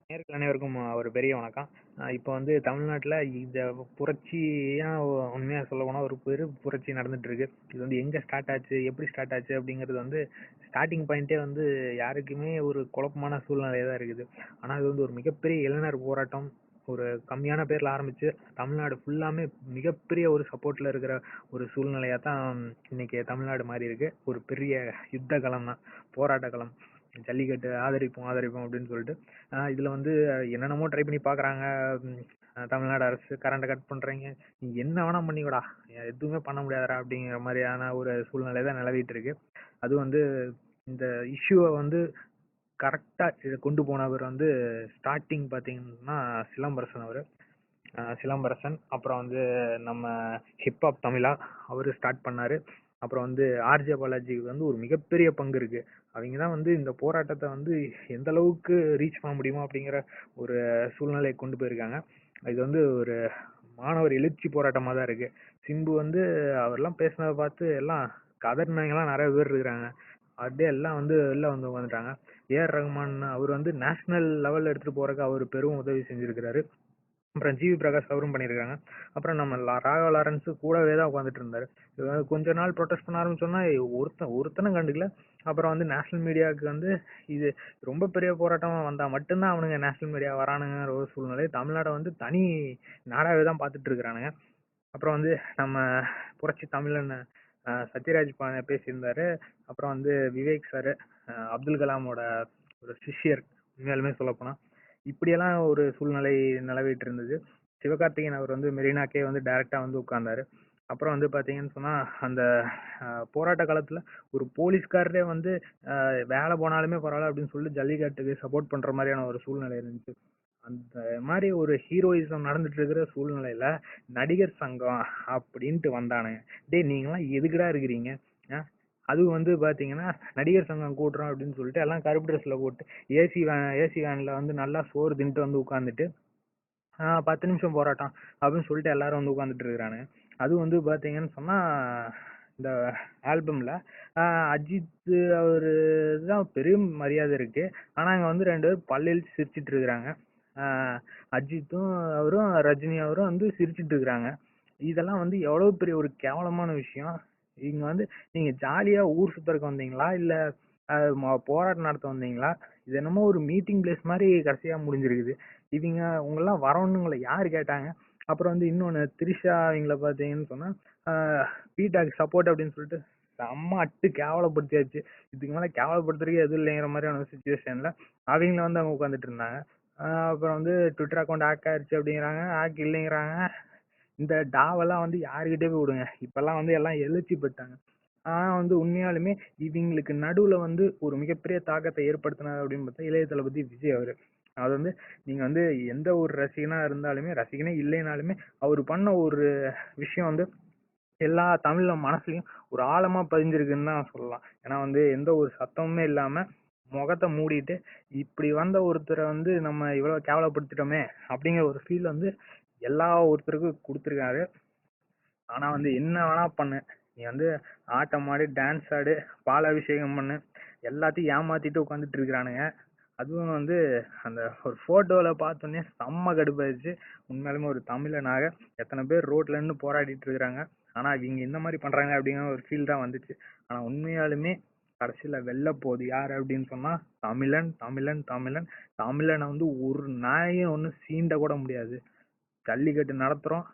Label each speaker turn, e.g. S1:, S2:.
S1: நேயர்கள் அனைவருக்கும் ஒரு பெரிய வணக்கம். இப்போ வந்து தமிழ்நாட்டுல இந்த புரட்சியா உண்மையா சொல்லப்போனா ஒரு புரட்சி நடந்துட்டு இருக்கு. இது வந்து எங்க ஸ்டார்ட் ஆச்சு, எப்படி ஸ்டார்ட் ஆச்சு அப்படிங்கிறது வந்து ஸ்டார்ட்டிங் பாயிண்ட்டே வந்து யாருக்குமே ஒரு குழப்பமான சூழ்நிலையா தான் இருக்குது. ஆனா இது வந்து ஒரு மிகப்பெரிய இளைஞர் போராட்டம். ஒரு கம்மியான பேர்ல ஆரம்பிச்சு தமிழ்நாடு ஃபுல்லாமே மிகப்பெரிய ஒரு சப்போர்ட்ல இருக்கிற ஒரு சூழ்நிலையா தான் இன்னைக்கு தமிழ்நாடு மாறி இருக்கு. ஒரு பெரிய யுத்த களம் தான், போராட்ட களம். ஜல்லிக்கட்டு ஆதரிப்போம் ஆதரிப்போம் அப்படின்னு சொல்லிட்டு இதுல வந்து என்னென்னமோ ட்ரை பண்ணி பாக்குறாங்க. தமிழ்நாடு அரசு கரண்ட்டை கட் பண்றீங்க, நீ என்ன வேணா பண்ணிக்கோடா, எதுவுமே பண்ண முடியாதுடா அப்படிங்கிற மாதிரியான ஒரு சூழ்நிலை தான் நிலவிட்டு இருக்கு. அது வந்து இந்த இஷ்யூவை வந்து கரெக்டா இதை கொண்டு போனவர் வந்து ஸ்டார்டிங் பாத்தீங்கன்னா சிலம்பரசன் அவரு. சிலம்பரசன் அப்புறம் வந்து நம்ம ஹிப்ஹாப் தமிழா அவரு ஸ்டார்ட் பண்ணாரு. அப்புறம் வந்து ஆர்ஜே பாலாஜிக்கு வந்து ஒரு மிகப்பெரிய பங்கு இருக்கு. அவங்க தான் வந்து இந்த போராட்டத்தை வந்து எந்த அளவுக்கு ரீச் பண்ண முடியுமோ அப்படிங்கிற ஒரு சூழ்நிலையை கொண்டு போயிருக்காங்க. இது வந்து ஒரு மாணவர் எழுச்சி போராட்டமா தான் இருக்கு. சிம்பு வந்து அவர்லாம் பேசினதை பார்த்து எல்லாம் கதறினவங்கலாம் நிறைய பேர் இருக்கிறாங்க. அப்படியே எல்லாம் வந்து வெளில வந்து உட்காந்துட்டாங்க. ஏஆர் ரகுமான் அவர் வந்து நேஷனல் லெவல்ல எடுத்துட்டு போறதுக்கு அவர் பெரும் உதவி செஞ்சிருக்கிறாரு. அப்புறம் ஜிவி பிரகாஷ் அவரும் பண்ணியிருக்காங்க. அப்புறம் நம்ம ராகவா லாரன்ஸ் கூடவே தான் உட்காந்துட்டு இருந்தாரு. கொஞ்ச நாள் ப்ரொடெஸ்ட் பண்ண ஆரம்பிச்சோன்னா ஒருத்தனும் கண்டுக்கல. அப்புறம் வந்து நேஷனல் மீடியாவுக்கு வந்து இது ரொம்ப பெரிய போராட்டமா வந்தா மட்டும்தான் அவனுங்க நேஷனல் மீடியா வரானுங்கிற ஒரு சூழ்நிலை. தமிழ்நாடை வந்து தனி நாடாவே தான் பார்த்துட்டு இருக்கிறானுங்க. அப்புறம் வந்து நம்ம புரட்சி தமிழன் சத்யராஜ் பேசியிருந்தாரு. அப்புறம் வந்து விவேக் சார், அப்துல் கலாமோட ஒரு சிஷ்யர். உண்மையாலுமே சொல்லப்போனா இப்படியெல்லாம் ஒரு சூழ்நிலை நிலவிட்டு இருந்தது. சிவகார்த்திகேயன் அவர் வந்து மெரினாக்கே வந்து டைரக்டா வந்து உட்கார்ந்தாரு. அப்புறம் வந்து பாத்தீங்கன்னு சொன்னா அந்த போராட்ட காலத்துல ஒரு போலீஸ்காரரே வந்து வேலை போனாலுமே பரவாயில்ல அப்படின்னு சொல்லி ஜல்லிக்கட்டுக்கு சப்போர்ட் பண்ற மாதிரியான ஒரு சூழ்நிலை இருந்துச்சு. அந்த மாதிரி ஒரு ஹீரோயிசம் நடந்துட்டு இருக்கிற சூழ்நிலையில நடிகர் சங்கம் அப்படின்ட்டு வந்தானுங்க. டேய் நீங்களாம் எதுக்குடா இருக்கிறீங்க? அதுவும் வந்து பாத்தீங்கன்னா நடிகர் சங்கம் கூட்டுறோம் அப்படின்னு சொல்லிட்டு எல்லாம் கருப்பு ட்ரெஸ்ல போட்டு ஏசி வேன்ல வந்து நல்லா சோறு தின்ட்டு வந்து உட்காந்துட்டு 10 நிமிஷம் போராட்டம் அப்படின்னு சொல்லிட்டு எல்லாரும் வந்து உட்காந்துட்டு இருக்கிறானுங்க. அதுவும் வந்து பாத்தீங்கன்னு சொன்னா இந்த ஆல்பம்ல அஜித் அவரு தான் பெரிய மரியாதை இருக்கு. ஆனா அங்க வந்து 2 பேரும் பல்லில் சிரிச்சிட்டு இருக்கிறாங்க. அஜித்தும் அவரும் ரஜினி அவரும் வந்து சிரிச்சிட்டு இருக்கிறாங்க. இதெல்லாம் வந்து எவ்வளவு பெரிய ஒரு கேவலமான விஷயம். இங்க வந்து நீங்க ஜாலியா ஊர் சுத்தறதுக்கு வந்தீங்களா இல்ல போராட்டம் நடத்த வந்தீங்களா? இது என்னமோ ஒரு மீட்டிங் பிளேஸ் மாதிரி கடைசியா முடிஞ்சிருக்குது. இவங்க உங்களெல்லாம் வரணுங்களை யாரு கேட்டாங்க? அப்புறம் வந்து இன்னொன்னு திரிஷா அவங்கள பாத்தீங்கன்னு சொன்னா பீட்டாக்கு சப்போர்ட் அப்படின்னு சொல்லிட்டு செம்ம அட்டு கேவலப்படுத்தியாச்சு. இதுக்கு மேல கேவலப்படுத்துறதுக்கு எதுவும் இல்லைங்கிற மாதிரியான ஒரு சுச்சுவேஷன்ல அவங்கள வந்து அவங்க உட்காந்துட்டு இருந்தாங்க. அப்புறம் வந்து ட்விட்டர் அக்கௌண்ட் ஹேக் ஆயிருச்சு அப்படிங்கிறாங்க, ஹேக் இல்லைங்கிறாங்க. இந்த டாவெல்லாம் வந்து யாருக்கிட்டே போய் விடுங்க. இப்பெல்லாம் வந்து எல்லாம் எழுச்சி பெற்றாங்க. ஆனா வந்து உண்மையாலுமே இவங்களுக்கு நடுவுல வந்து ஒரு மிகப்பெரிய தாக்கத்தை ஏற்படுத்தினார் அப்படின்னு பார்த்தா இளைய தளபதி விஜய் அவரு. அது வந்து நீங்க வந்து எந்த ஒரு ரசிகனா இருந்தாலுமே ரசிகனே இல்லைனாலுமே அவர் பண்ண ஒரு விஷயம் வந்து எல்லா தமிழ் மனசுலயும் ஒரு ஆழமா பதிஞ்சிருக்குன்னு தான் சொல்லலாம். ஏன்னா வந்து எந்த ஒரு சத்தமுமே இல்லாம முகத்தை மூடிட்டு இப்படி வந்த ஒருத்தரை வந்து நம்ம இவ்வளவு கேவலப்படுத்திட்டோமே அப்படிங்கிற ஒரு ஃபீல் வந்து எல்லா ஒருத்தருக்கும் கொடுத்துருக்காரு. ஆனா வந்து என்ன வேணா பண்ணு, நீ வந்து ஆட்டம் ஆடு, டான்ஸ் ஆடு, பால் அபிஷேகம் பண்ணு, எல்லாத்தையும் ஏமாத்திட்டு உட்காந்துட்டு இருக்கிறானுங்க. அதுவும் வந்து அந்த ஒரு போட்டோல பார்த்தோன்னே செம்ம கடுப்பாயிருச்சு. உண்மையாலுமே ஒரு தமிழனாக எத்தனை பேர் ரோட்ல நின்னு போராடிட்டு இருக்கிறாங்க. ஆனா இவங்க இந்த மாதிரி பண்றாங்க அப்படிங்கிற ஒரு ஃபீல் தான் வந்துச்சு. ஆனா உண்மையாலுமே கடைசியில வெல்ல போகுது யாரு அப்படின்னு சொன்னா தமிழன் தமிழன் தமிழன். தமிழனை வந்து ஒரு நாயும் ஒண்ணு சீண்ட கூட முடியாது. ஜல்லிக்கட்டு நடத்துறோம்,